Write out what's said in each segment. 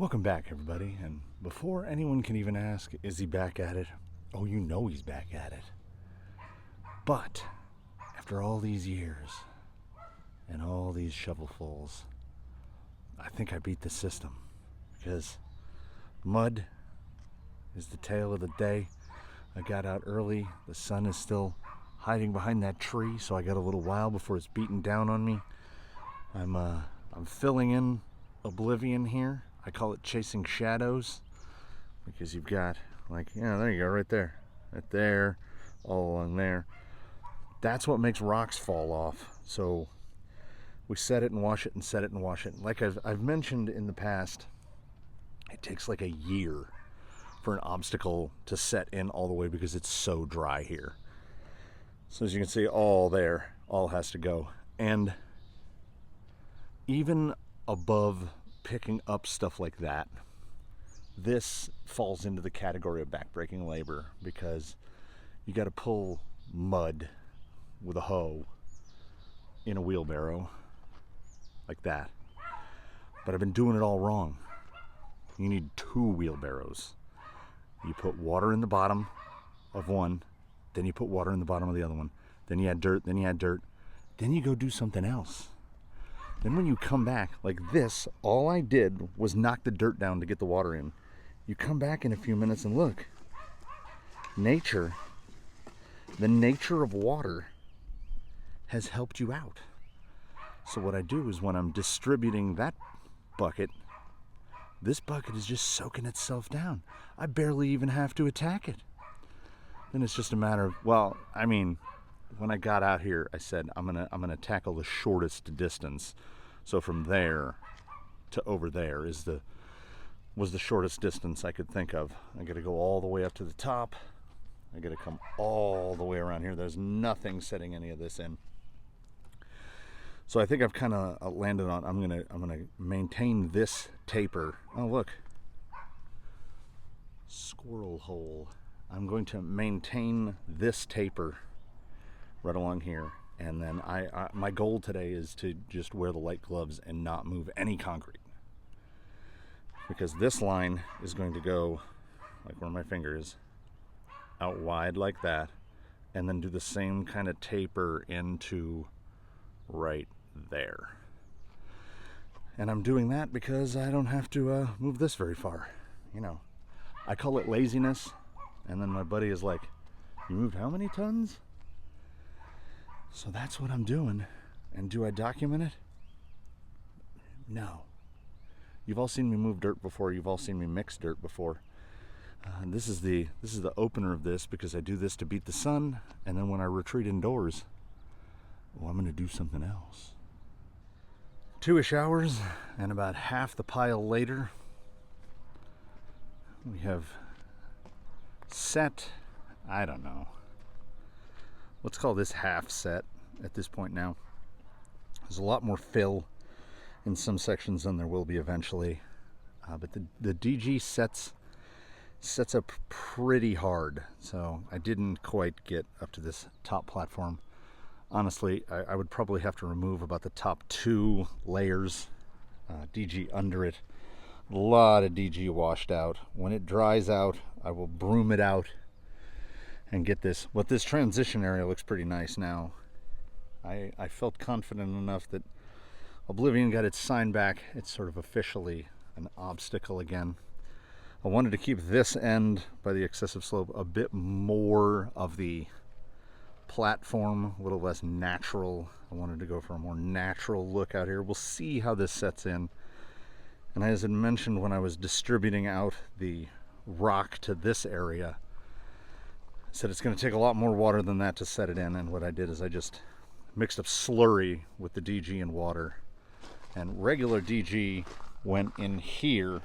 Welcome back, everybody, and before anyone can even ask, is he back at it? Oh, you know he's back at it. But after all these years and all these shovelfuls, I think I beat the system, because mud is the tale of the day. I got out early. The sun is still hiding behind that tree, so I got a little while before it's beating down on me. I'm filling in oblivion here. I call it chasing shadows, because you've got, like, yeah, there you go, right there, all along there. That's what makes rocks fall off. So we set it and wash it and set it and wash it. Like I've mentioned in the past, it takes like a year for an obstacle to set in all the way because it's so dry here. So as you can see, all has to go. And even above picking up stuff like that, this falls into the category of backbreaking labor, because you got to pull mud with a hoe in a wheelbarrow like that. But I've been doing it all wrong. You need 2 wheelbarrows. You put water in the bottom of one, then you put water in the bottom of the other one, then you add dirt, then you add dirt, then you go do something else. Then when you come back, like this, all I did was knock the dirt down to get the water in. You come back in a few minutes and look. Nature, the nature of water has helped you out. So what I do is, when I'm distributing that bucket, this bucket is just soaking itself down. I barely even have to attack it. Then it's just a matter of, well, I mean, when I got out here, I said I'm gonna tackle the shortest distance. So from there to over there was the shortest distance I could think of. I got to go all the way up to the top. I got to come all the way around here. There's nothing setting any of this in. So I think I've kind of landed on. I'm gonna maintain this taper. Oh, look, squirrel hole. I'm going to maintain this taper right along here, and then my goal today is to just wear the light gloves and not move any concrete, because this line is going to go like where my finger is, out wide like that, and then do the same kind of taper into right there. And I'm doing that because I don't have to move this very far. You know, I call it laziness, and then my buddy is like, "You moved how many tons?" So that's what I'm doing. And do I document it? No. You've all seen me move dirt before. You've all seen me mix dirt before. This is the opener of this, because I do this to beat the sun, and then when I retreat indoors, well, I'm going to do something else. 2-ish hours, and about half the pile later, we have set, I don't know, let's call this half set at this point now. There's a lot more fill in some sections than there will be eventually, but the DG sets up pretty hard, so I didn't quite get up to this top platform. Honestly, I would probably have to remove about the top 2 layers, DG under it. A lot of DG washed out. When it dries out, I will broom it out and get this. But this transition area looks pretty nice now. I felt confident enough that Oblivion got its sign back. It's sort of officially an obstacle again. I wanted to keep this end by the excessive slope a bit more of the platform, a little less natural. I wanted to go for a more natural look out here. We'll see how this sets in. And as I mentioned, when I was distributing out the rock to this area, I said it's going to take a lot more water than that to set it in. And what I did is I just mixed up slurry with the DG and water, and regular DG went in here.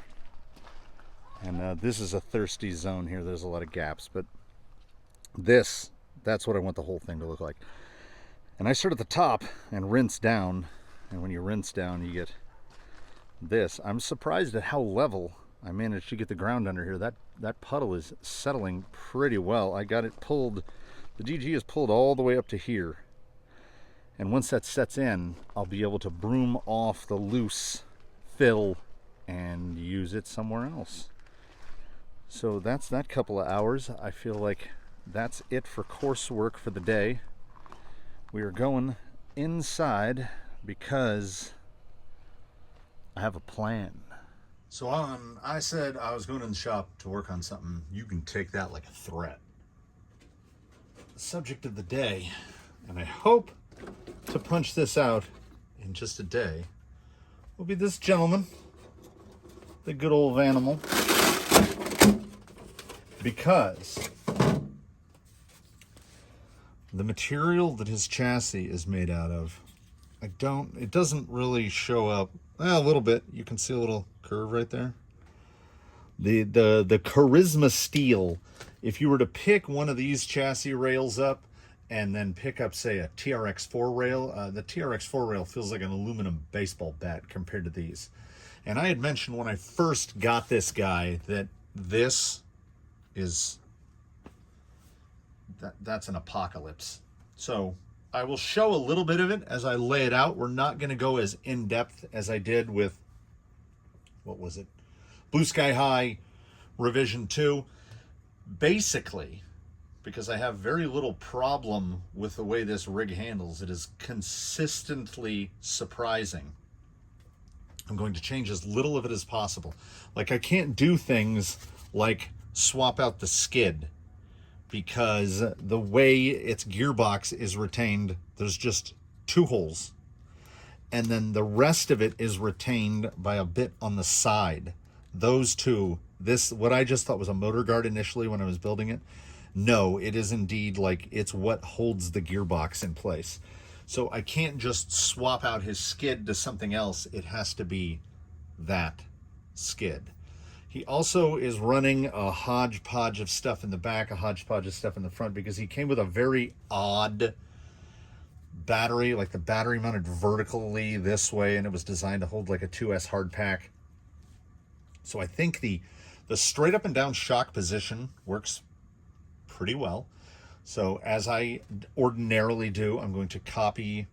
And this is a thirsty zone here. There's a lot of gaps, but that's what I want the whole thing to look like. And I start at the top and rinse down, and when you rinse down, you get this. I'm surprised at how level I managed to get the ground under here. That puddle is settling pretty well. I got it pulled, the DG is pulled all the way up to here. And once that sets in, I'll be able to broom off the loose fill and use use it somewhere else. So that's that couple of hours. I feel like that's it for coursework for the day. We are going inside because I have a plan. So I said I was going in the shop to work on something. You can take that like a threat. The subject of the day, and I hope to punch this out in just a day, will be this gentleman, the good old Vanimal, because the material that his chassis is made out of, it doesn't really show up. Well, a little bit. You can see a little curve right there. The Charisma steel, if you were to pick one of these chassis rails up and then pick up, say, a TRX4 rail, the TRX4 rail feels like an aluminum baseball bat compared to these. And I had mentioned when I first got this guy that this is, that's an apocalypse. So I will show a little bit of it as I lay it out. We're not going to go as in-depth as I did with, what was it? Blue Sky High Revision 2. Basically, because I have very little problem with the way this rig handles, it is consistently surprising. I'm going to change as little of it as possible. Like, I can't do things like swap out the skid, because the way its gearbox is retained, there's just 2 holes. And then the rest of it is retained by a bit on the side. Those 2, this, what I just thought was a motor guard initially when I was building it, no, it is indeed like, it's what holds the gearbox in place. So I can't just swap out his skid to something else. It has to be that skid. He also is running a hodgepodge of stuff in the back, a hodgepodge of stuff in the front, because he came with a very odd battery, like the battery mounted vertically this way, and it was designed to hold like a 2S hard pack. So I think the straight up and down shock position works pretty well. So as I ordinarily do, I'm going to copy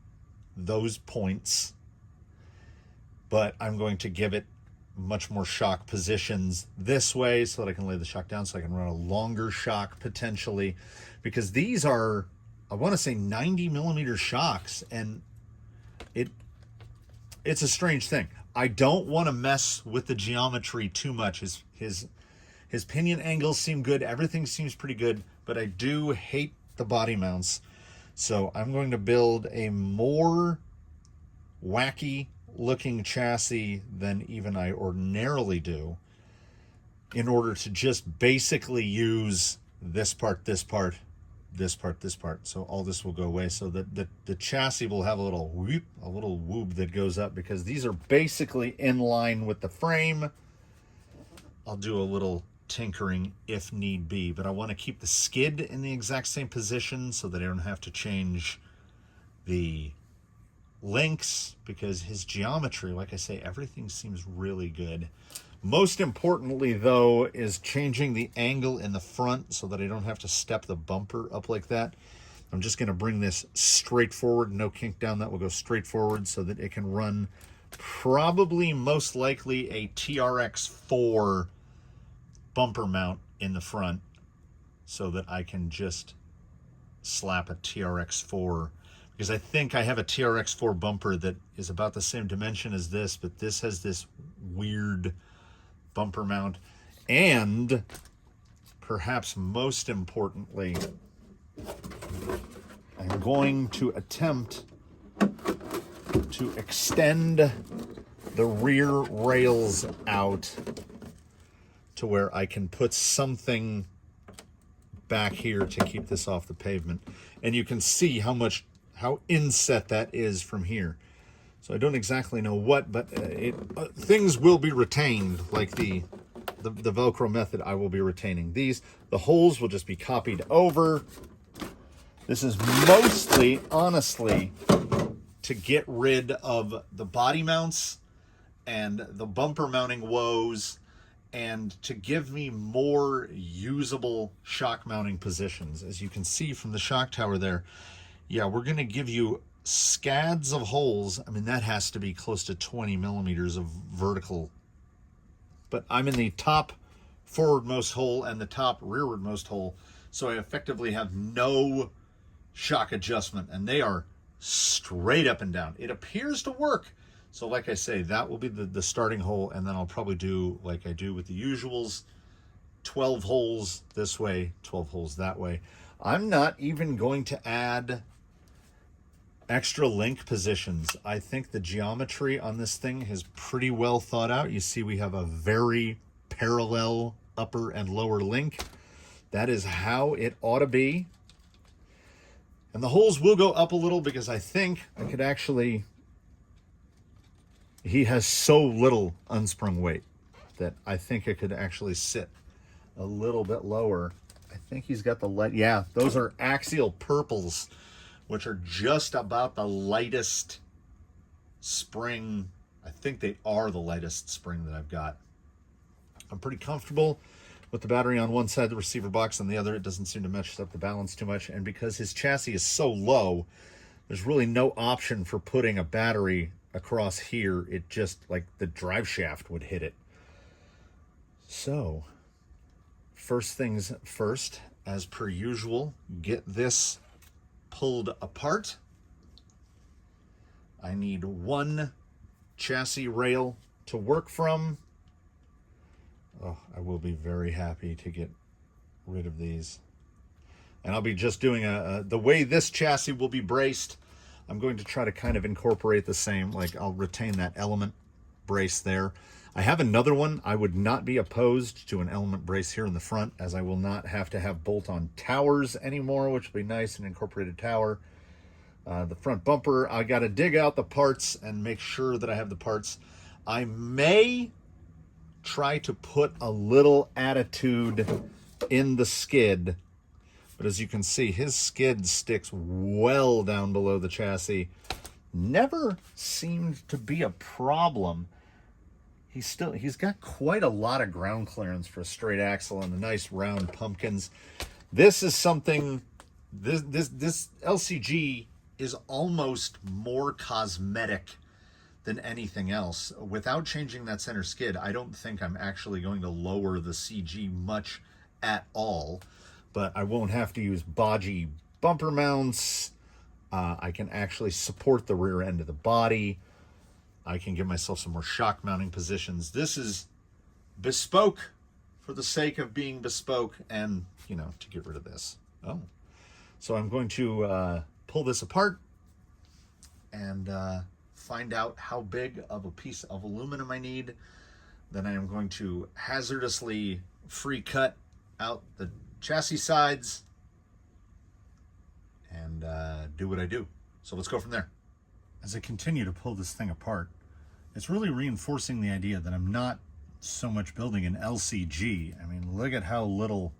those points, but I'm going to give it much more shock positions this way so that I can lay the shock down, so I can run a longer shock potentially, because these are, I want to say, 90 millimeter shocks, and it's a strange thing. I don't want to mess with the geometry too much. His pinion angles seem good, everything seems pretty good, but I do hate the body mounts. So I'm going to build a more wacky looking chassis than even I ordinarily do, in order to just basically use this part, this part, this part, this part. So all this will go away, so that the chassis will have a little whoop, that goes up, because these are basically in line with the frame. I'll do a little tinkering if need be, but I want to keep the skid in the exact same position so that I don't have to change the links, because his geometry, like I say, everything seems really good. Most importantly, though, is changing the angle in the front so that I don't have to step the bumper up like that. I'm just going to bring this straight forward, no kink down. That will go straight forward so that it can run probably, most likely, a TRX4 bumper mount in the front, so that I can just slap a TRX4, because I think I have a TRX4 bumper that is about the same dimension as this, but this has this weird bumper mount. And perhaps most importantly, I'm going to attempt to extend the rear rails out to where I can put something back here to keep this off the pavement. And you can see how inset that is from here. So I don't exactly know what, but things will be retained, like the Velcro method. I will be retaining these. The holes will just be copied over. This is mostly, honestly, to get rid of the body mounts and the bumper mounting woes, and to give me more usable shock mounting positions. As you can see from the shock tower there, yeah, we're going to give you scads of holes. I mean, that has to be close to 20 millimeters of vertical but I'm in the top forwardmost hole and the top rearwardmost hole, so I effectively have no shock adjustment, and they are straight up and down. It appears to work. So like I say, that will be the starting hole, and then I'll probably do like I do with the usuals, 12 holes this way, 12 holes that way. I'm not even going to add extra link positions. I think the geometry on this thing is pretty well thought out. You see we have a very parallel upper and lower link. That is how it ought to be. And the holes will go up a little because I think I could actually, he has so little unsprung weight that I think it could actually sit a little bit lower. I think he's got the light. Yeah, those are axial purples, which are just about the lightest spring. I think they are the lightest spring that I've got. I'm pretty comfortable with the battery on one side of the receiver box, on the other it doesn't seem to mess up the balance too much. And because his chassis is so low, there's really no option for putting a battery across here. It just, like, the drive shaft would hit it. So first things first, as per usual, get this pulled apart. I need one chassis rail to work from. Oh, I will be very happy to get rid of these. And I'll be just doing the way this chassis will be braced. I'm going to try to kind of incorporate the same, like I'll retain that element brace there. I have another one. I would not be opposed to an element brace here in the front, as I will not have to have bolt-on towers anymore, which would be nice, an incorporated tower. The front bumper, I got to dig out the parts and make sure that I have the parts. I may try to put a little attitude in the skid, but as you can see, his skid sticks well down below the chassis. Never seemed to be a problem. He's got quite a lot of ground clearance for a straight axle and the nice round pumpkins. This is something, this LCG is almost more cosmetic than anything else. Without changing that center skid, I don't think I'm actually going to lower the CG much at all, but I won't have to use bodgy bumper mounts. I can actually support the rear end of the body. I can give myself some more shock mounting positions. This is bespoke for the sake of being bespoke and, you know, to get rid of this. Oh, so I'm going to pull this apart and find out how big of a piece of aluminum I need. Then I am going to hazardously free cut out the chassis sides and do what I do. So let's go from there. As I continue to pull this thing apart, it's really reinforcing the idea that I'm not so much building an LCG. I mean, look at how little,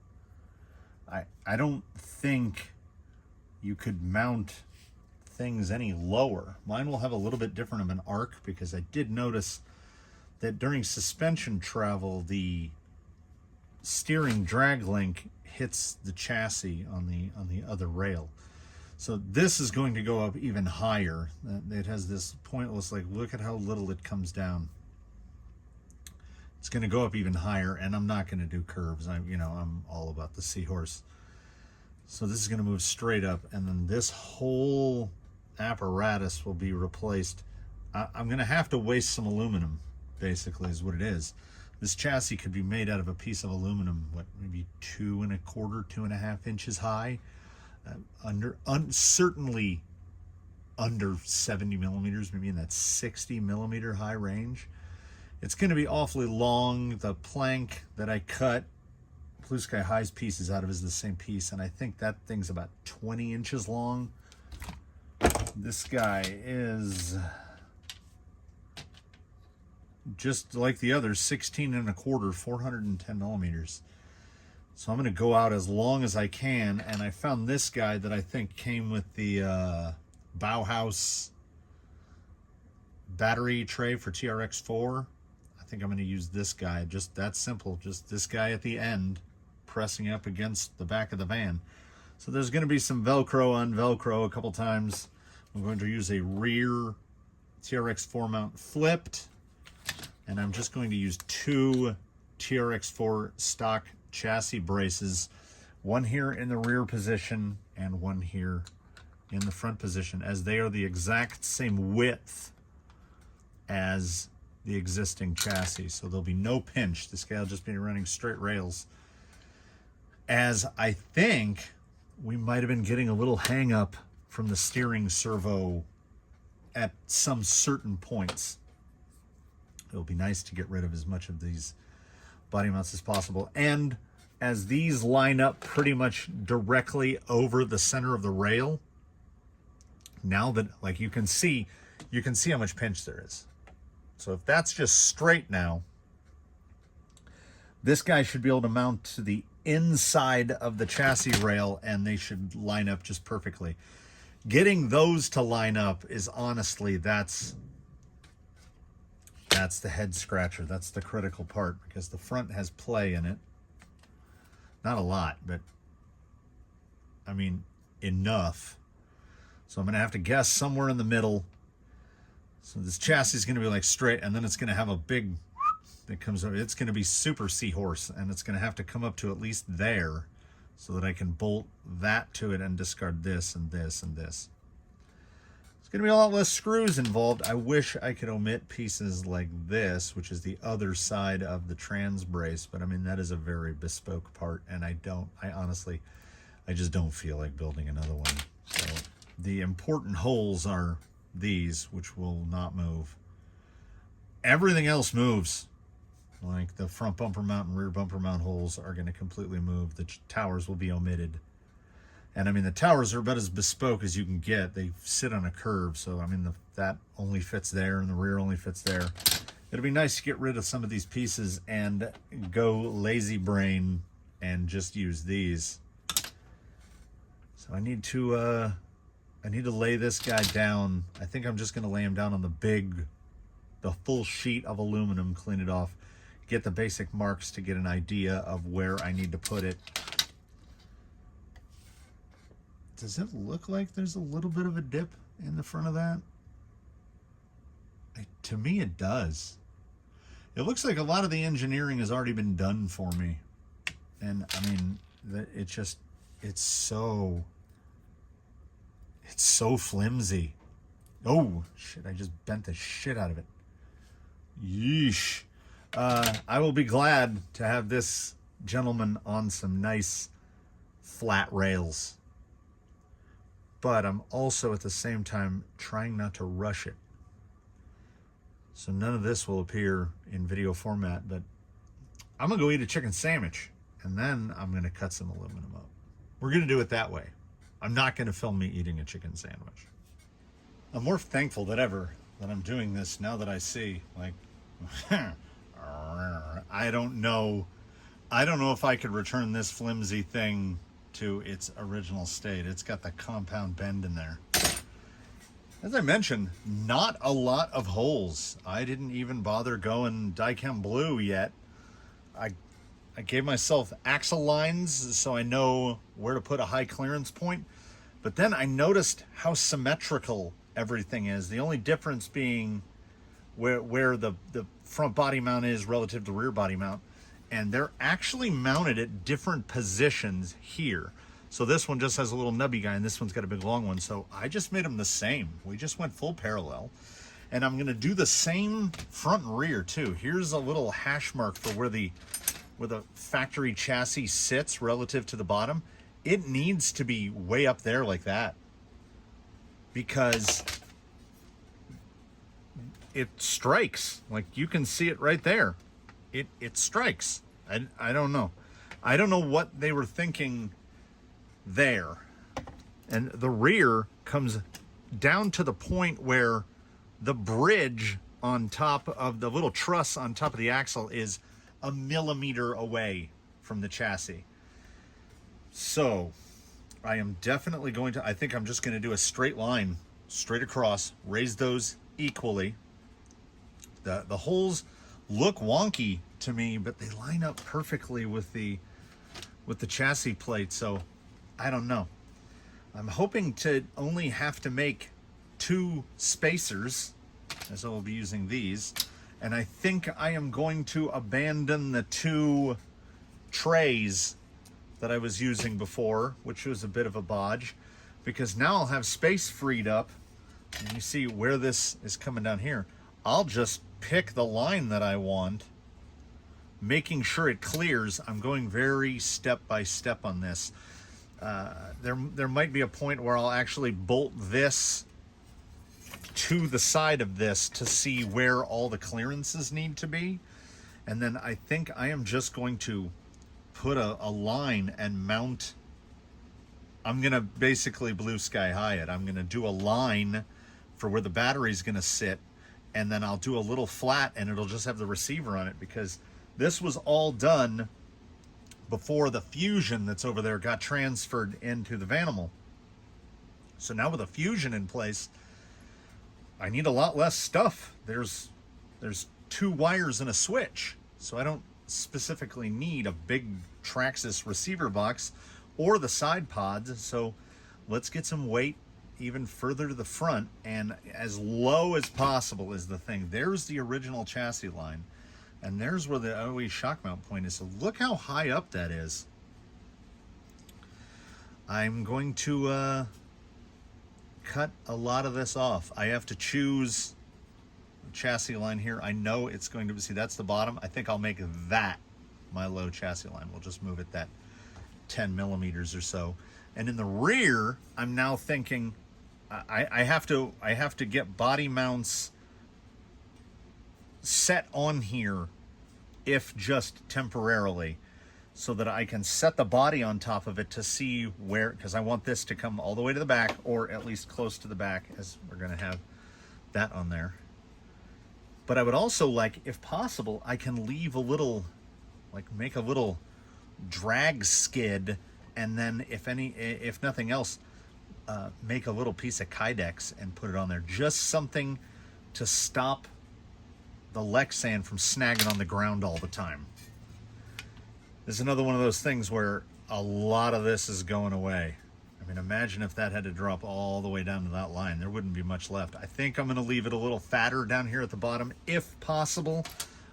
I don't think you could mount things any lower. Mine will have a little bit different of an arc, because I did notice that during suspension travel, the steering drag link hits the chassis on the other rail. So this is going to go up even higher. It has this pointless, like, look at how little it comes down. It's going to go up even higher, and I'm not going to do curves. I'm all about the seahorse. So this is going to move straight up, and then this whole apparatus will be replaced. I'm going to have to waste some aluminum, basically, is what it is. This chassis could be made out of a piece of aluminum, what, maybe 2¼ to 2½ inches high. Certainly under 70 millimeters, maybe in that 60 millimeter high range. It's going to be awfully long. The plank that I cut Blue Sky High's piece is out of is the same piece, and I think that thing's about 20 inches long. This guy is just like the others, 16¼ 410 millimeters. So I'm going to go out as long as I can, and I found this guy that I think came with the Bauhaus battery tray for TRX4. I think I'm going to use this guy, just that simple, just this guy at the end pressing up against the back of the van. So there's going to be some Velcro on Velcro a couple times. I'm going to use a rear TRX4 mount flipped. And I'm just going to use 2 TRX4 stock chassis braces, one here in the rear position and one here in the front position, as they are the exact same width as the existing chassis. So there'll be no pinch. This guy will just be running straight rails. As I think we might have been getting a little hang up from the steering servo at some certain points. It'll be nice to get rid of as much of these body mounts as possible. And as these line up pretty much directly over the center of the rail, now that, like, you can see how much pinch there is. So if that's just straight now, this guy should be able to mount to the inside of the chassis rail, and they should line up just perfectly. Getting those to line up is honestly, that's the head scratcher. That's the critical part, because the front has play in it. Not a lot, but I mean, enough. So I'm going to have to guess somewhere in the middle. So this chassis is going to be like straight, and then it's going to have a big that comes over. It's going to be super seahorse, and it's going to have to come up to at least there so that I can bolt that to it and discard this and this and this. It's going to be a lot less screws involved. I wish I could omit pieces like this, which is the other side of the trans brace, but I mean, that is a very bespoke part, and I honestly just don't feel like building another one. So the important holes are these, which will not move. Everything else moves. Like the front bumper mount and rear bumper mount holes are going to completely move. The towers will be omitted. And I mean, the towers are about as bespoke as you can get. They sit on a curve, so I mean, that only fits there and the rear only fits there. It'll be nice to get rid of some of these pieces and go lazy brain and just use these. So I need to lay this guy down. I think I'm just going to lay him down on the full sheet of aluminum, clean it off, get the basic marks to get an idea of where I need to put it. Does it look like there's a little bit of a dip in the front of that? To me, it does. It looks like a lot of the engineering has already been done for me. And I mean, it's so flimsy. Oh, shit, I just bent the shit out of it. Yeesh. I will be glad to have this gentleman on some nice flat rails. But I'm also at the same time trying not to rush it. So none of this will appear in video format, but I'm going to go eat a chicken sandwich, and then I'm going to cut some aluminum up. We're going to do it that way. I'm not going to film me eating a chicken sandwich. I'm more thankful than ever that I'm doing this now that I see, like, I don't know if I could return this flimsy thing to its original state. It's got the compound bend in there. As I mentioned, not a lot of holes. I didn't even bother going Dicam blue yet. I gave myself axle lines so I know where to put a high clearance point. But then I noticed how symmetrical everything is. The only difference being where the front body mount is relative to rear body mount. And they're actually mounted at different positions here. So this one just has a little nubby guy, and this one's got a big long one. So I just made them the same. We just went full parallel. And I'm gonna do the same front and rear too. Here's a little hash mark for where the factory chassis sits relative to the bottom. It needs to be way up there like that, because it strikes. Like, you can see it right there. It strikes. I don't know. I don't know what they were thinking there. And the rear comes down to the point where the bridge on top of the little truss on top of the axle is a millimeter away from the chassis. So I am definitely going to, I think I'm just going to do a straight line straight across, raise those equally. The holes look wonky to me, but they line up perfectly with the chassis plate. So I don't know. I'm hoping to only have to make 2 spacers, as I will be using these, And I think I am going to abandon the 2 trays that I was using before, which was a bit of a bodge, because now I'll have space freed up. And you see where this is coming down here. I'll just pick the line that I want, making sure it clears. I'm going very step by step on this. There might be a point where I'll actually bolt this to the side of this to see where all the clearances need to be. And then I think I am just going to put a line and mount. I'm going to basically blue sky high it. I'm going to do a line for where the battery's going to sit, and then I'll do a little flat and it'll just have the receiver on it, because this was all done before the Fusion that's over there got transferred into the Vanimal. So now with a Fusion in place, I need a lot less stuff. There's 2 wires and a switch, so I don't specifically need a big Traxxas receiver box or the side pods. So let's get some weight even further to the front, and as low as possible is the thing. There's the original chassis line, and there's where the OE shock mount point is. So look how high up that is. I'm going to cut a lot of this off. I have to choose the chassis line here. I know it's going to be, see, that's the bottom. I think I'll make that my low chassis line. We'll just move it that 10 millimeters or so. And in the rear, I'm now thinking I have to get body mounts set on here, if just temporarily, so that I can set the body on top of it to see where, because I want this to come all the way to the back, or at least close to the back, as we're going to have that on there. But I would also like, if possible, I can leave a little, like make a little drag skid, and then if nothing else, make a little piece of Kydex and put it on there. Just something to stop the Lexan from snagging on the ground all the time. This is another one of those things where a lot of this is going away. I mean, imagine if that had to drop all the way down to that line. There wouldn't be much left. I think I'm going to leave it a little fatter down here at the bottom, if possible.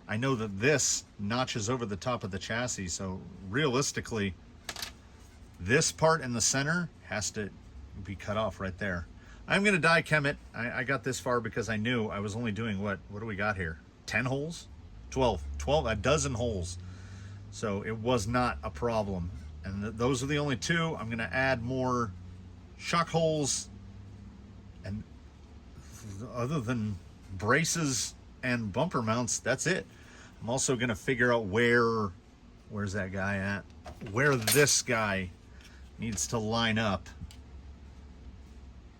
I know that this notches over the top of the chassis, so realistically, this part in the center has to be cut off right there. I'm going to die chem it. I got this far because I knew I was only doing what do we got here? 10 holes? 12, a dozen holes. So it was not a problem. And those are the only 2. I'm going to add more shock holes, and other than braces and bumper mounts, that's it. I'm also going to figure out where's that guy at? Where this guy needs to line up.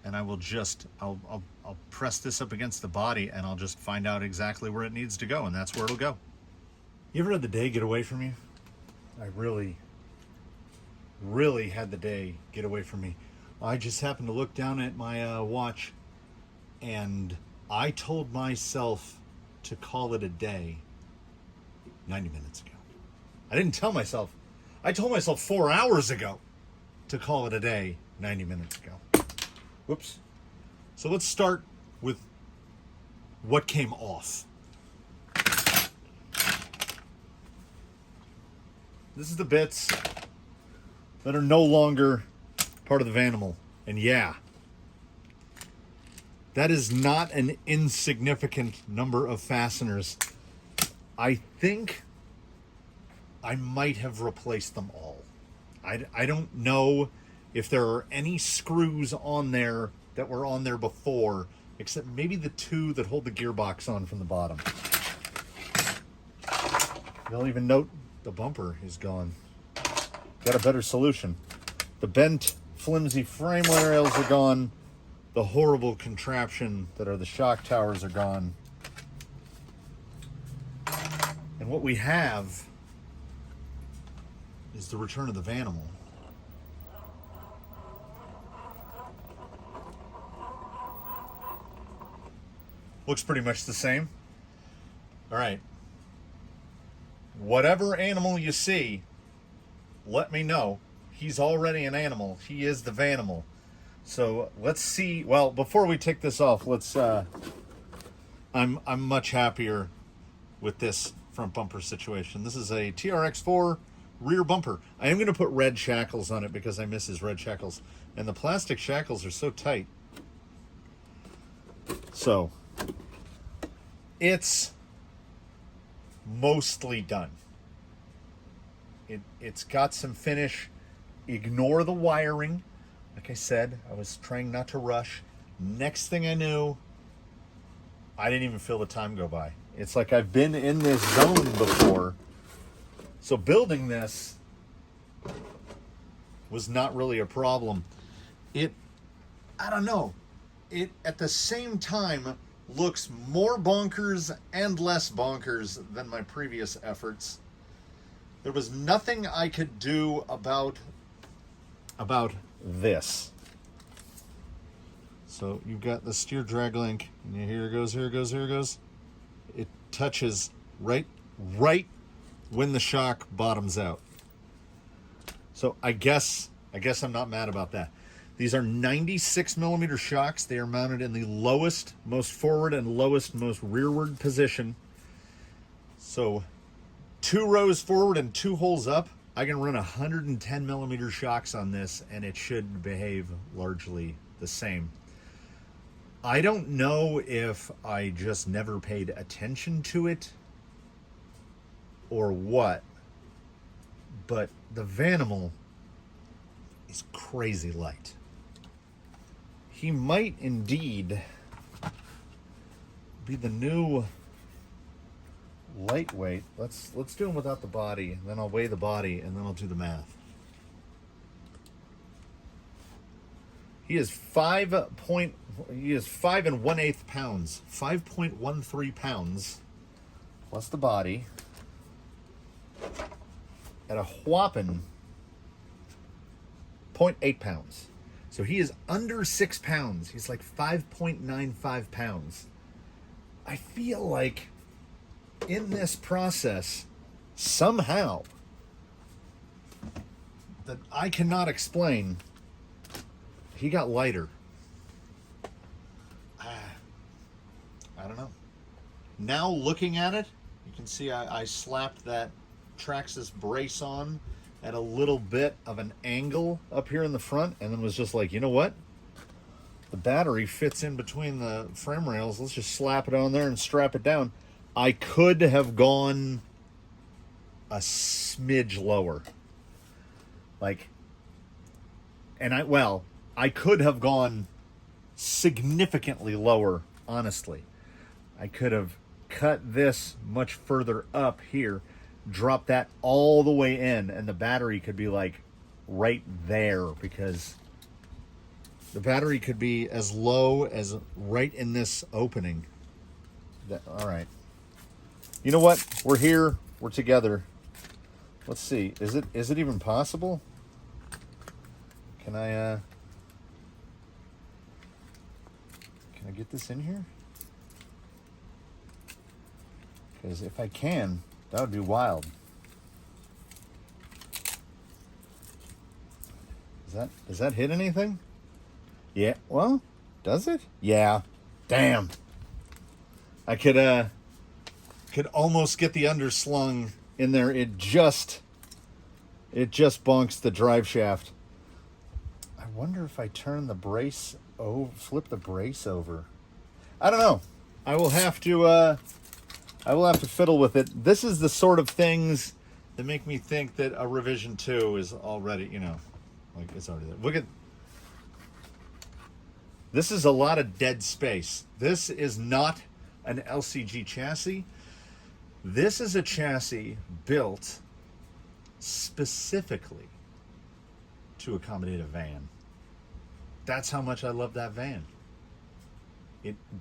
And I will just, I'll press this up against the body, and I'll just find out exactly where it needs to go, and that's where it'll go. You ever had the day get away from you? I really had the day get away from me. I just happened to look down at my watch, and I told myself to call it a day 90 minutes ago. I didn't tell myself. I told myself 4 hours ago to call it a day 90 minutes ago. Whoops. So let's start with what came off. This is the bits that are no longer part of the Vanimal. And yeah, that is not an insignificant number of fasteners. I think I might have replaced them all. I don't know if there are any screws on there that were on there before, except maybe the 2 that hold the gearbox on from the bottom. You'll even note the bumper is gone. Got a better solution. The bent, flimsy frame rails are gone. The horrible contraption that are the shock towers are gone. And what we have is the return of the Vanimal. Looks pretty much the same. All right. Whatever animal you see, let me know. He's already an animal. He is the Vanimal. So let's see. Well, before we take this off, let's. I'm much happier with this front bumper situation. This is a TRX4 rear bumper. I am going to put red shackles on it because I miss his red shackles. And the plastic shackles are so tight. So, it's mostly done. It's got some finish. Ignore the wiring. Like I said, I was trying not to rush. Next thing I knew, I didn't even feel the time go by. It's like I've been in this zone before. So building this was not really a problem. I don't know. It, at the same time, looks more bonkers and less bonkers than my previous efforts. There was nothing I could do about this. So you've got the steer drag link, and here it goes, here it goes, here it goes. It touches right when the shock bottoms out. So I guess I'm not mad about that. These are 96 millimeter shocks. They are mounted in the lowest, most forward and lowest, most rearward position. So 2 rows forward and 2 holes up. I can run 110 millimeter shocks on this and it should behave largely the same. I don't know if I just never paid attention to it or what, but the Vanimal is crazy light. He might indeed be the new lightweight. Let's do him without the body, and then I'll weigh the body, and then I'll do the math. He is 5 and 1/8 pounds, 5.13 pounds, plus the body, at a whopping 0.8 pounds. So he is under 6 pounds. He's like 5.95 pounds. I feel like in this process, somehow, that I cannot explain, he got lighter. I don't know. Now looking at it, you can see I slapped that Traxxas brace on at a little bit of an angle up here in the front, and then was just like, you know what? The battery fits in between the frame rails. Let's just slap it on there and strap it down. I could have gone a smidge lower. I could have gone significantly lower, honestly. I could have cut this much further up here, drop that all the way in, and the battery could be like right there, because the battery could be as low as right in this opening. All right. You know what? We're here. We're together. Let's see. Is it even possible? Can I get this in here? Because if I can, that would be wild. Does that hit anything? Yeah. Well, does it? Yeah. Damn. I could almost get the underslung in there. It just bonks the drive shaft. I wonder if I turn the brace over, flip the brace over. I don't know. I will have to fiddle with it. This is the sort of things that make me think that a revision 2 is already, like it's already there. Look at, this is a lot of dead space. This is not an LCG chassis. This is a chassis built specifically to accommodate a van. That's how much I love that van.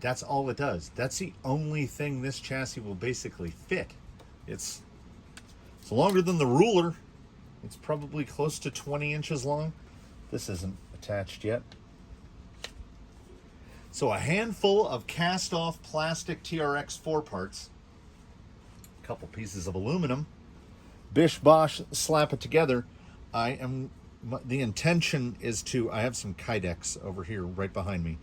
That's all it does. That's the only thing this chassis will basically fit. It's longer than the ruler. It's probably close to 20 inches long. This isn't attached yet. So a handful of cast-off plastic TRX4 parts, a couple pieces of aluminum, bish bosh, slap it together. The intention is to, I have some Kydex over here right behind me,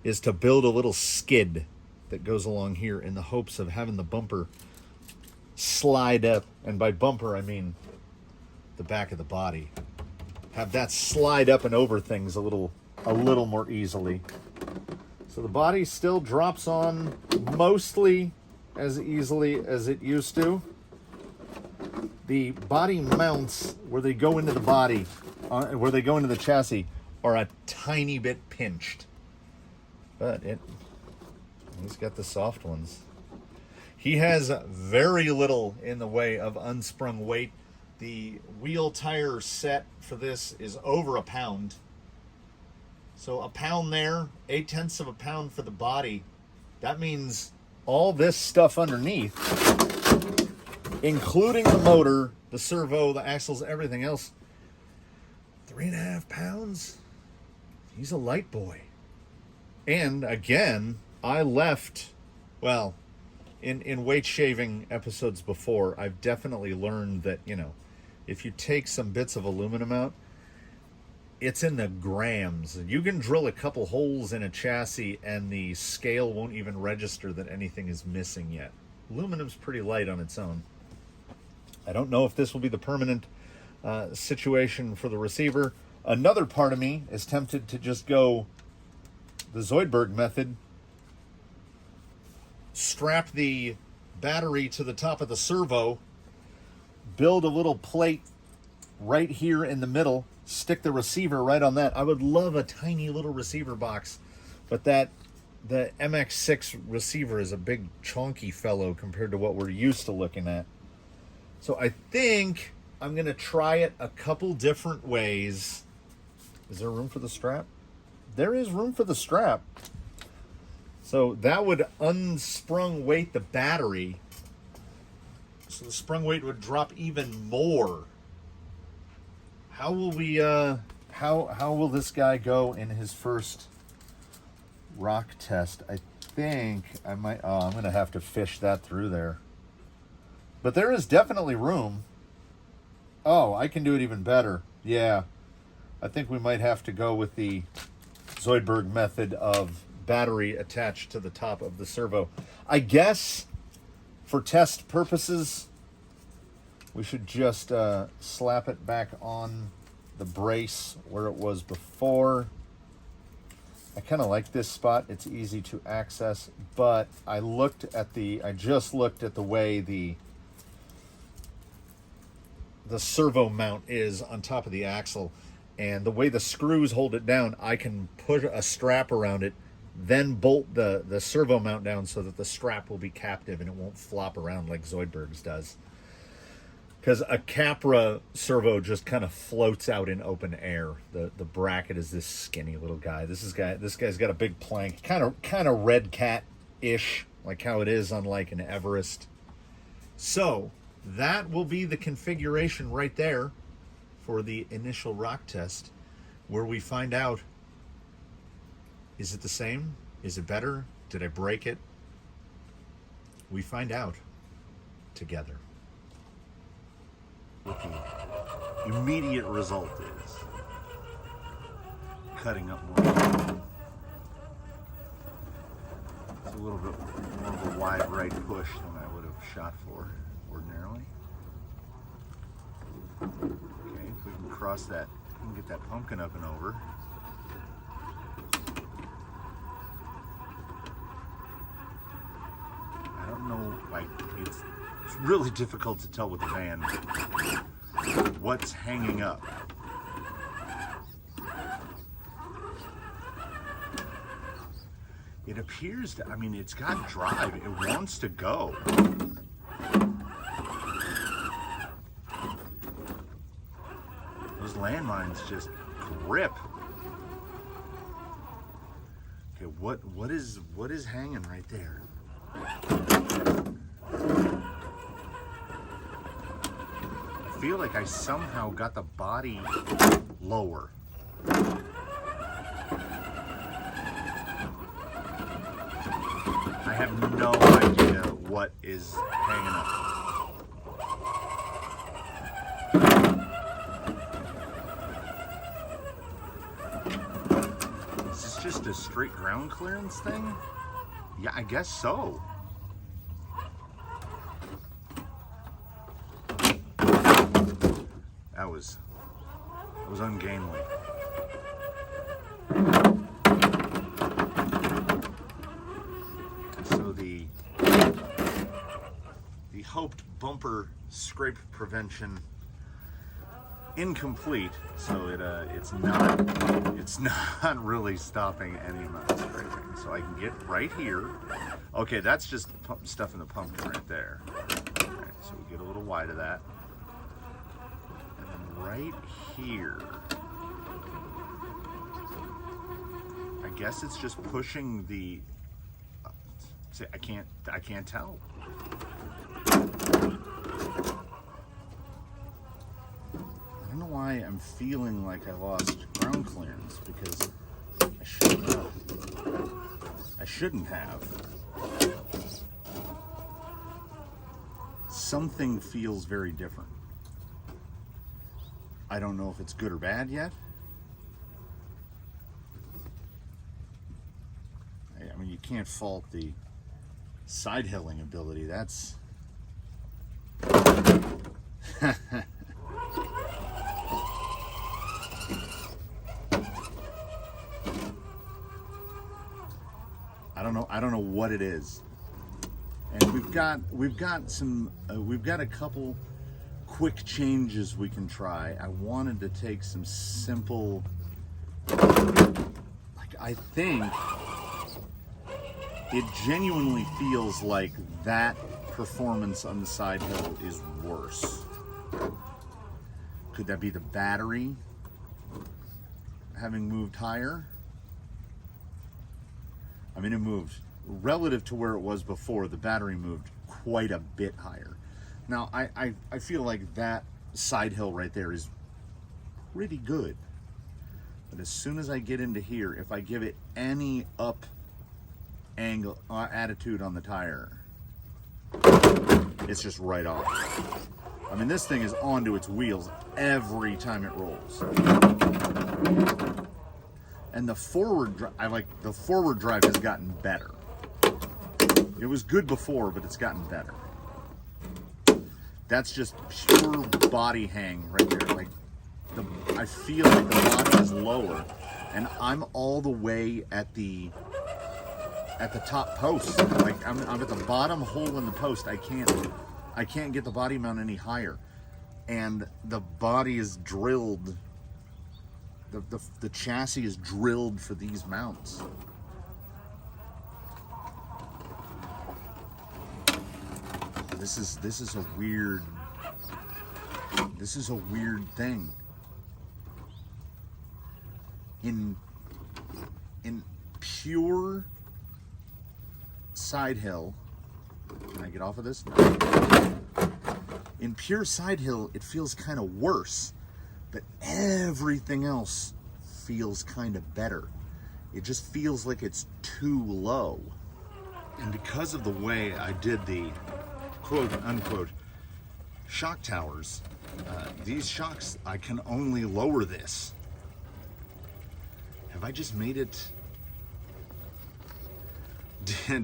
is to build a little skid that goes along here in the hopes of having the bumper slide up, and by bumper I mean the back of the body. Have that slide up and over things a little more easily. So the body still drops on mostly as easily as it used to. The body mounts where they go into the body, where they go into the chassis, are a tiny bit pinched. But he's got the soft ones. He has very little in the way of unsprung weight. The wheel tire set for this is over a pound. So a pound there, 0.8 of a pound for the body. That means all this stuff underneath, including the motor, the servo, the axles, everything else, 3.5 pounds. He's a light boy. And again, I left, well, in weight shaving episodes before, I've definitely learned that, you know, if you take some bits of aluminum out, it's in the grams. You can drill a couple holes in a chassis and the scale won't even register that anything is missing yet. Aluminum's pretty light on its own. I don't know if this will be the permanent situation for the receiver. Another part of me is tempted to just go the Zoidberg method, strap the battery to the top of the servo, build a little plate right here in the middle, stick the receiver right on that. I would love a tiny little receiver box, but the MX6 receiver is a big chunky fellow compared to what we're used to looking at. So I think I'm going to try it a couple different ways. Is there room for the strap? There is room for the strap. So that would unsprung weight the battery. So the sprung weight would drop even more. How will we how will this guy go in his first rock test? I think I might I'm gonna have to fish that through there. But there is definitely room. Oh, I can do it even better. Yeah. I think we might have to go with the Zoidberg method of battery attached to the top of the servo. I guess for test purposes, we should just slap it back on the brace where it was before. I kind of like this spot. It's easy to access, but I just looked at the way the servo mount is on top of the axle, and the way the screws hold it down, I can put a strap around it, then bolt the servo mount down so that the strap will be captive and it won't flop around like Zoidberg's does. Because a Capra servo just kind of floats out in open air. The bracket is this skinny little guy. This guy's got a big plank, kind of Red Cat-ish, like how it is on like an Everest. So that will be the configuration right there for the initial rock test, where we find out, is it the same? Is it better? Did I break it? We find out together. What the immediate result is cutting up more. It's a little bit more of a wide right push than I would have shot for ordinarily. Okay, if we can cross that, we can get that pumpkin up and over. I don't know, like, it's really difficult to tell with the van what's hanging up. It appears to, I mean, it's got drive. It wants to go. Those landmines just grip. Okay, what is hanging right there? I feel like I somehow got the body lower. I have no idea what is hanging up. Is this just a straight ground clearance thing? Yeah, I guess so. was ungainly. So the hoped bumper scrape prevention incomplete, so it's not really stopping any amount of scraping. So I can get right here. Okay, that's just stuff in the pumpkin right there. Okay, so we get a little wide of that, and then right here, I guess it's just pushing the. See, I can't tell. I don't know why I'm feeling like I lost ground clearance, because I shouldn't have. Something feels very different. I don't know if it's good or bad yet. I mean, you can't fault the side hilling ability. That's I don't know what it is. And we've got a couple quick changes we can try. I wanted to take some simple, like, I think it genuinely feels like that performance on the side hill is worse. Could that be the battery having moved higher? I mean, it moved relative to where it was before. The battery moved quite a bit higher. Now, I feel like that side hill right there is pretty good. But as soon as I get into here, if I give it any up angle attitude on the tire, it's just right off. I mean, this thing is onto its wheels every time it rolls. And the forward drive has gotten better. It was good before, but it's gotten better. That's just pure body hang right there. Like, I feel like the body is lower, and I'm all the way at the top post. Like, I'm at the bottom hole in the post. I can't get the body mount any higher, and the body is drilled. The chassis is drilled for these mounts. This is a weird thing. In pure side hill, can I get off of this? No. In pure side hill, it feels kind of worse, but everything else feels kind of better. It just feels like it's too low. And because of the way I did the quote unquote shock towers, these shocks, I can only lower this. Have I just made it?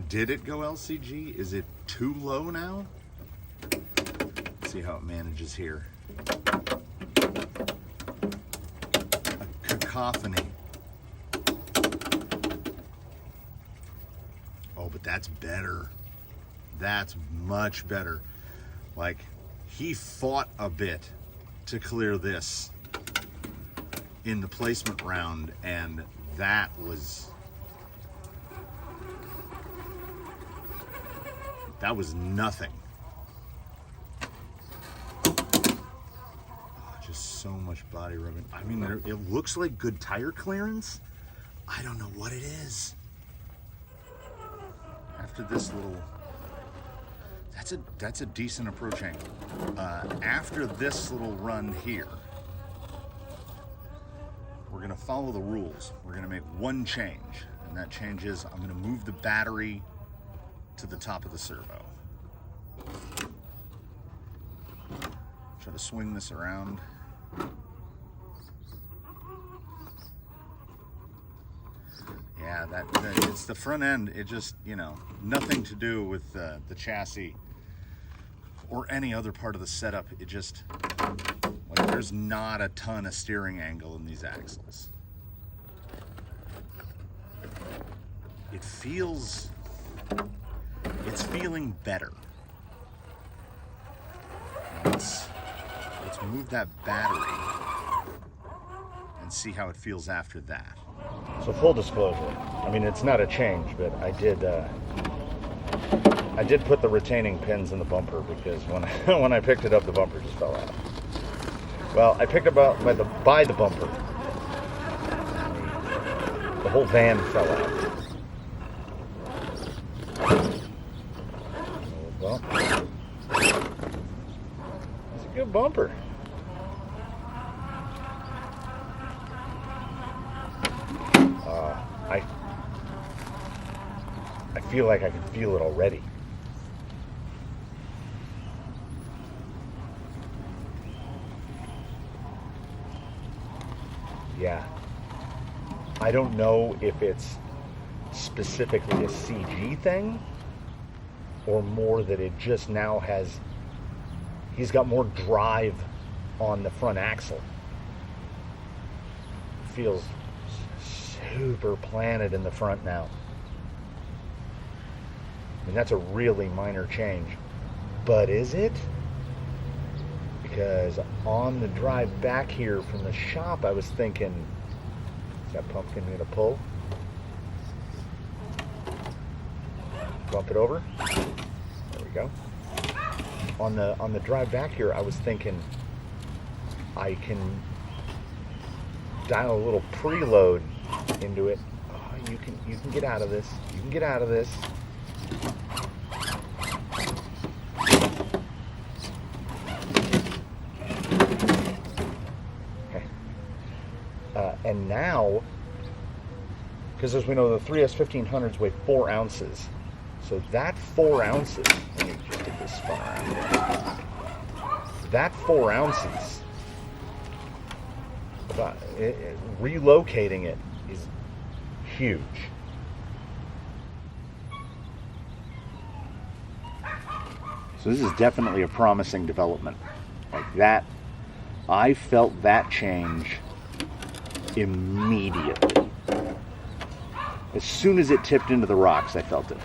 Did it go LCG? Is it too low now? Let's see how it manages here. A cacophony. Oh, but that's better. That's much better. Like, he fought a bit to clear this in the placement round, and that was nothing. Just so much body rubbing. I mean, it looks like good tire clearance. I don't know what it is. After this little, that's a decent approach angle. After this little run here, we're gonna follow the rules. We're gonna make one change, and that change is I'm gonna move the battery to the top of the servo. Try to swing this around. Yeah, it's the front end. It just, nothing to do with the chassis or any other part of the setup. It just, like There's not a ton of steering angle in these axles. It's feeling better. Let's move that battery and see how it feels after that. So full disclosure, I mean, it's not a change, but I did put the retaining pins in the bumper because when I picked it up, the bumper just fell out. Well, I picked it up by the bumper. The whole van fell out. Well, it's a good bumper. I feel like I can feel it already. Yeah. I don't know if it's specifically a CG thing or more that it just now he's got more drive on the front axle. Feels super planted in the front now. I mean, that's a really minor change. But is it? Because on the drive back here from the shop, I was thinking, is that pumpkin going to pull? Bump it over. There we go. On the drive back here, I was thinking I can dial a little preload into it. Oh, you can get out of this. You can get out of this. And now, because as we know, the 3S1500s weigh 4 ounces. So that 4 ounces, let me just get this spun around. That 4 ounces, relocating it is huge. So this is definitely a promising development. Like that, I felt that change immediately. As soon as it tipped into the rocks, I felt it.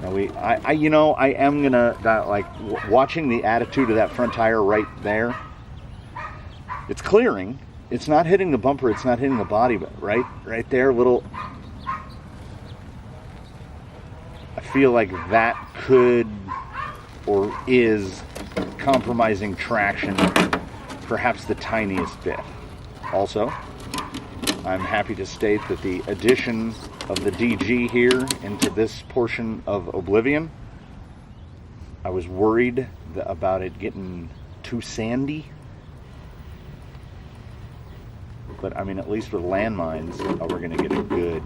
Now I am gonna watching the attitude of that front tire right there. It's clearing. It's not hitting the bumper. It's not hitting the body, but right there, little. I feel like that could or is compromising traction perhaps the tiniest bit. Also, I'm happy to state that the addition of the DG here into this portion of Oblivion, I was worried about it getting too sandy. But I mean, at least with landmines, we're going to get a good,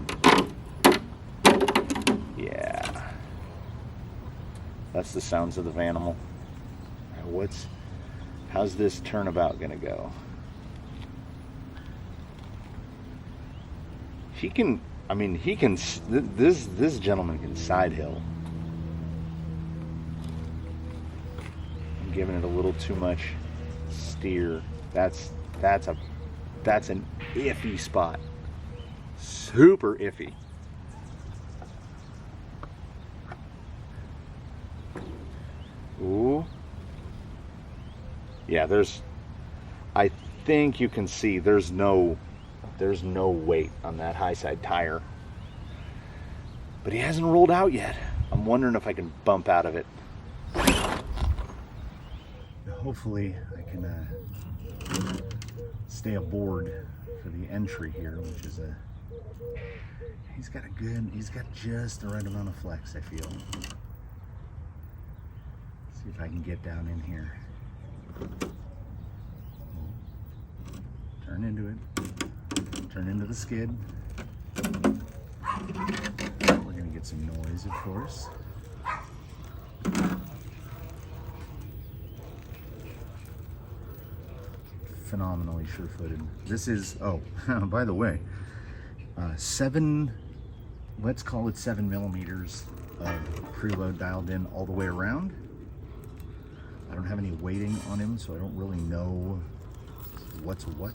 yeah. That's the sounds of the Vanimal. How's this turnabout gonna go? He can, this gentleman can side hill. I'm giving it a little too much steer. That's an iffy spot. Super iffy. Ooh. Yeah, I think you can see there's no weight on that high side tire. But he hasn't rolled out yet. I'm wondering if I can bump out of it. Hopefully I can stay aboard for the entry here, which is he's got just the right amount of flex, I feel. See if I can get down in here. Turn into it. Turn into the skid. We're gonna get some noise, of course. Phenomenally sure-footed. This is, oh, by the way, let's call it 7 millimeters of preload dialed in all the way around. I don't have any weighting on him, so I don't really know what's what.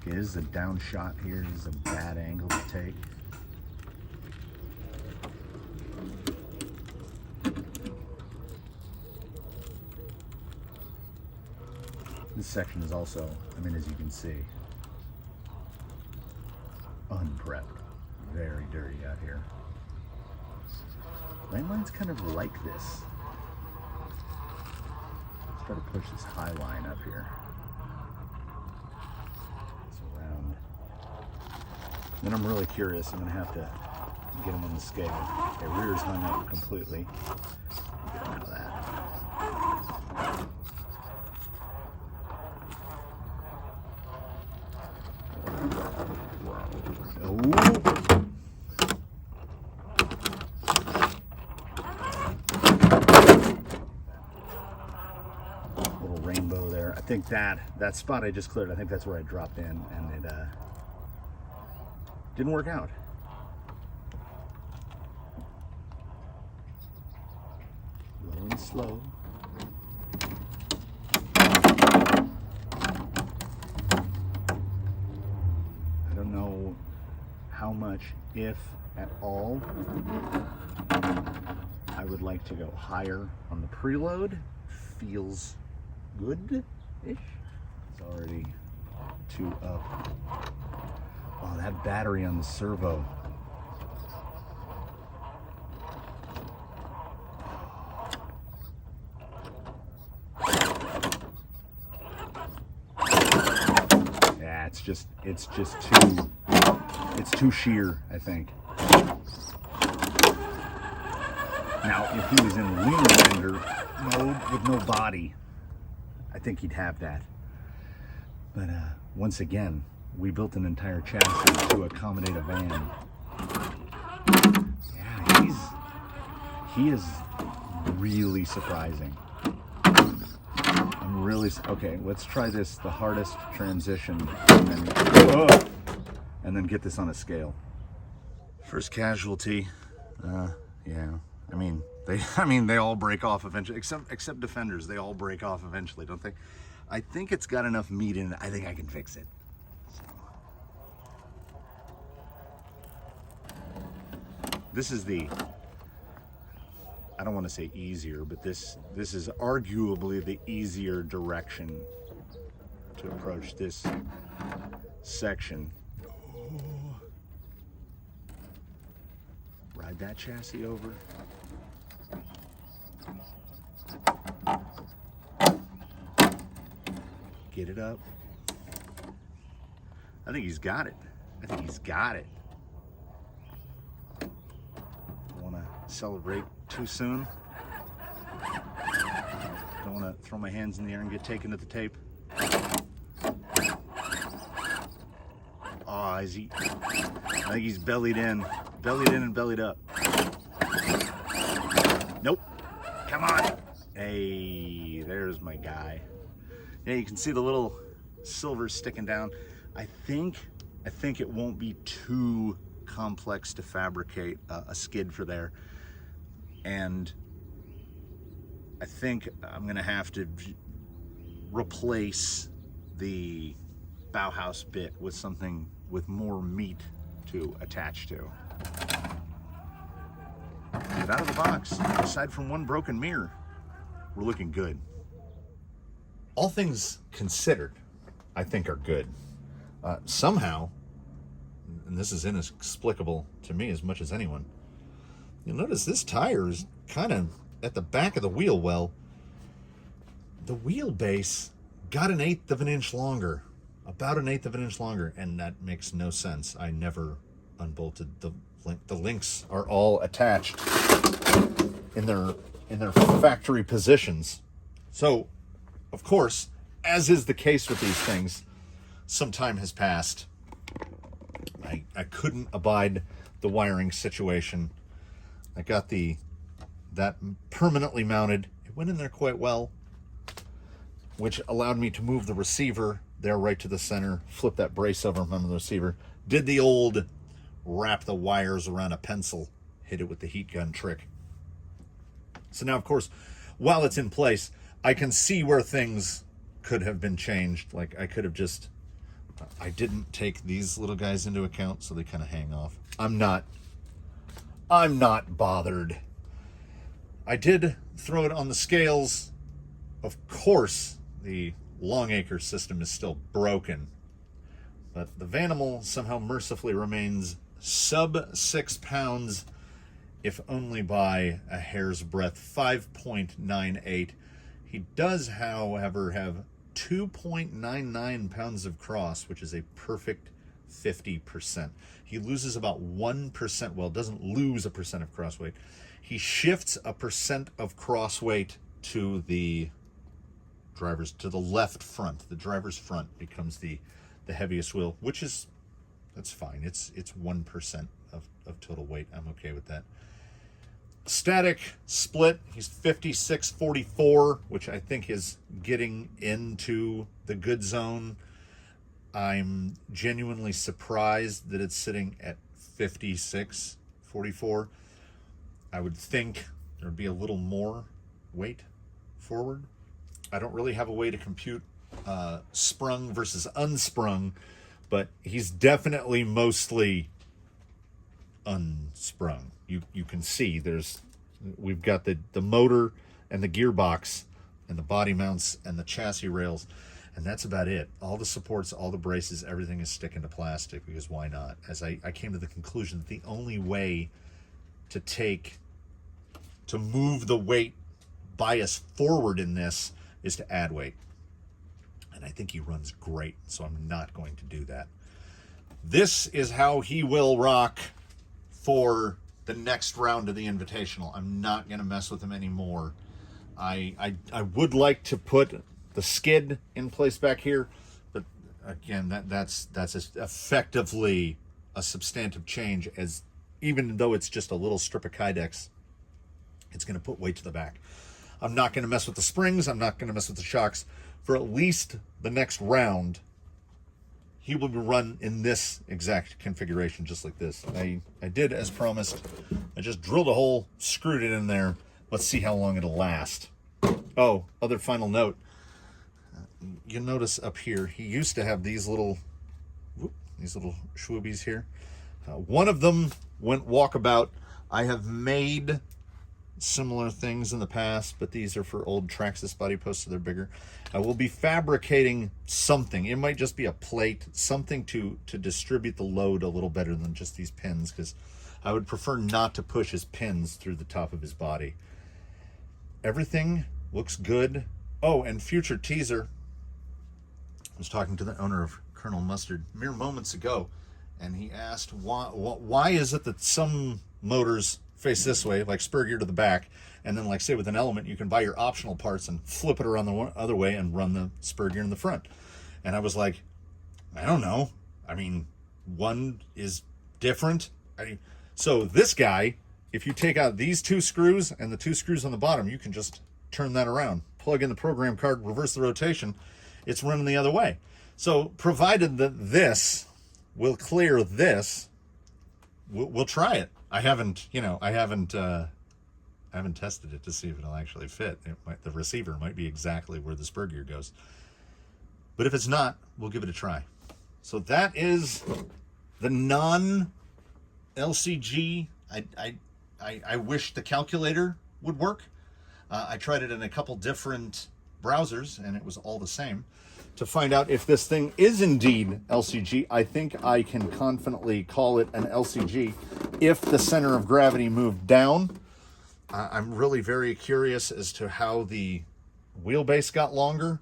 Okay, this is a down shot here. This is a bad angle to take. This section is also, I mean, as you can see, unprepped. Very dirty out here. Landline's kind of like this. Let's try to push this high line up here. It's around. Then I'm really curious. I'm going to have to get him on the scale. Okay, rear's hung up completely. Get him out of that. Little rainbow there. I think that spot I just cleared, I think that's where I dropped in, and it didn't work out. Low and slow. I don't know how much, if at all, I would like to go higher on the preload. Feels good-ish. It's already 2 up. Oh, that battery on the servo. Yeah, it's too sheer, I think. Now, if he was in wing winder mode with no body, I think he'd have that. But once again, we built an entire chassis to accommodate a van. Yeah, he is really surprising. I'm really, okay, let's try this, the hardest transition, and then get this on a scale. First casualty, yeah. I mean, they all break off eventually, except defenders. They all break off eventually, don't they? I think it's got enough meat in it. I think I can fix it. So. This is the, I don't want to say easier, but this is arguably the easier direction to approach this section. Ride that chassis over. Get it up. I think he's got it. Don't want to celebrate too soon. Don't want to throw my hands in the air and get taken at the tape. Oh, is he? I think he's bellied in and bellied up. Nope. Come on. Hey, there's my guy. Yeah, you can see the little silver sticking down. I think it won't be too complex to fabricate a skid for there. And I think I'm gonna have to replace the Bauhaus bit with something with more meat to attach to. Get out of the box. Aside from one broken mirror, we're looking good. All things considered, I think are good. Somehow, and this is inexplicable to me as much as anyone, you'll notice this tire is kind of at the back of the wheel well. The wheelbase got 1/8 of an inch longer, about 1/8 of an inch longer, and that makes no sense. I never unbolted the link. The links are all attached in their factory positions. So, of course, as is the case with these things, some time has passed. I couldn't abide the wiring situation. I got that permanently mounted. It went in there quite well, which allowed me to move the receiver there right to the center, flip that brace over from the receiver, did the old wrap the wires around a pencil, hit it with the heat gun trick. So now, of course, while it's in place, I can see where things could have been changed. Like I could have just, I didn't take these little guys into account, so they kind of hang off. I'm not bothered. I did throw it on the scales. Of course, the Longacre system is still broken, but the Vanimal somehow mercifully remains sub 6 pounds, if only by a hair's breadth, 5.98. He does, however, have 2.99 pounds of cross, which is a perfect 50%. He loses about 1%. Well, doesn't lose a percent of cross weight. He shifts a percent of cross weight to the driver's, to the left front. The driver's front becomes the heaviest wheel, which is, that's fine. It's 1% of total weight. I'm okay with that. Static split, he's 56-44, which I think is getting into the good zone. I'm genuinely surprised that it's sitting at 56-44. I would think there'd be a little more weight forward. I don't really have a way to compute sprung versus unsprung, but he's definitely mostly unsprung. You can see we've got the motor and the gearbox and the body mounts and the chassis rails, and that's about it. All the supports, all the braces, everything is sticking to plastic, because why not? As I came to the conclusion that the only way to move the weight bias forward in this is to add weight. And I think he runs great, so I'm not going to do that. This is how he will rock for the next round of the Invitational. I'm not going to mess with him anymore. I would like to put the skid in place back here, but again, that's effectively a substantive change, as even though it's just a little strip of Kydex, it's going to put weight to the back. I'm not going to mess with the springs. I'm not going to mess with the shocks. For at least the next round, he will be run in this exact configuration, just like this. I did as promised. I just drilled a hole, screwed it in there. Let's see how long it'll last. Oh, other final note. You notice up here, he used to have these little schwoobies here. One of them went walkabout. I have made similar things in the past, but these are for old Traxxas body posts, so they're bigger. I will be fabricating something. It might just be a plate, something to distribute the load a little better than just these pins, because I would prefer not to push his pins through the top of his body. Everything looks good. Oh, and future teaser. I was talking to the owner of Colonel Mustard mere moments ago, and he asked why is it that some motors face this way, like spur gear to the back, and then, like, say with an Element, you can buy your optional parts and flip it around the other way and run the spur gear in the front. And I was like, I don't know. I mean, one is different. So this guy, if you take out these two screws and the two screws on the bottom, you can just turn that around, plug in the program card, reverse the rotation, it's running the other way. So provided that this will clear this, we'll try it. I haven't tested it to see if it'll actually fit. The receiver might be exactly where the spur gear goes. But if it's not, we'll give it a try. So that is the non-LCG. I wish the calculator would work. I tried it in a couple different browsers, and it was all the same. To find out if this thing is indeed LCG, I think I can confidently call it an LCG if the center of gravity moved down. I'm really very curious as to how the wheelbase got longer.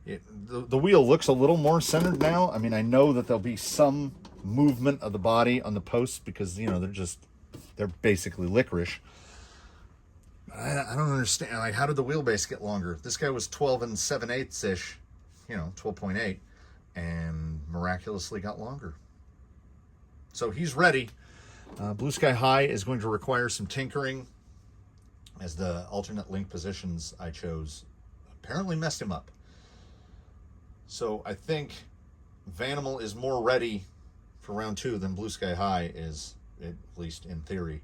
The wheel looks a little more centered now. I mean, I know that there'll be some movement of the body on the posts because, they're basically licorice. I don't understand. Like, how did the wheelbase get longer? This guy was 12 7/8-ish. 12.8, and miraculously got longer. So he's ready. Blue Sky High is going to require some tinkering, as the alternate link positions I chose apparently messed him up. So I think Vanimal is more ready for round 2 than Blue Sky High is, at least in theory.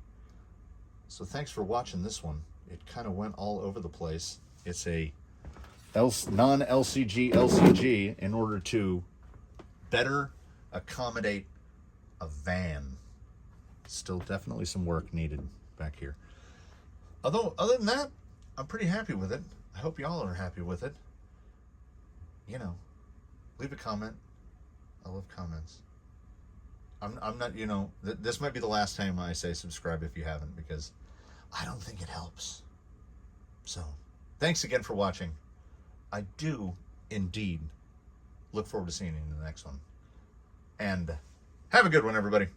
So thanks for watching this one. it kind of went all over the place. It's a non-LCG LCG in order to better accommodate a van. Still definitely some work needed back here. Although, other than that, I'm pretty happy with it. I hope y'all are happy with it. You know, leave a comment. I love comments. I'm not, you know, this might be the last time I say subscribe if you haven't, because I don't think it helps. So, thanks again for watching. I do indeed look forward to seeing you in the next one. And have a good one, everybody.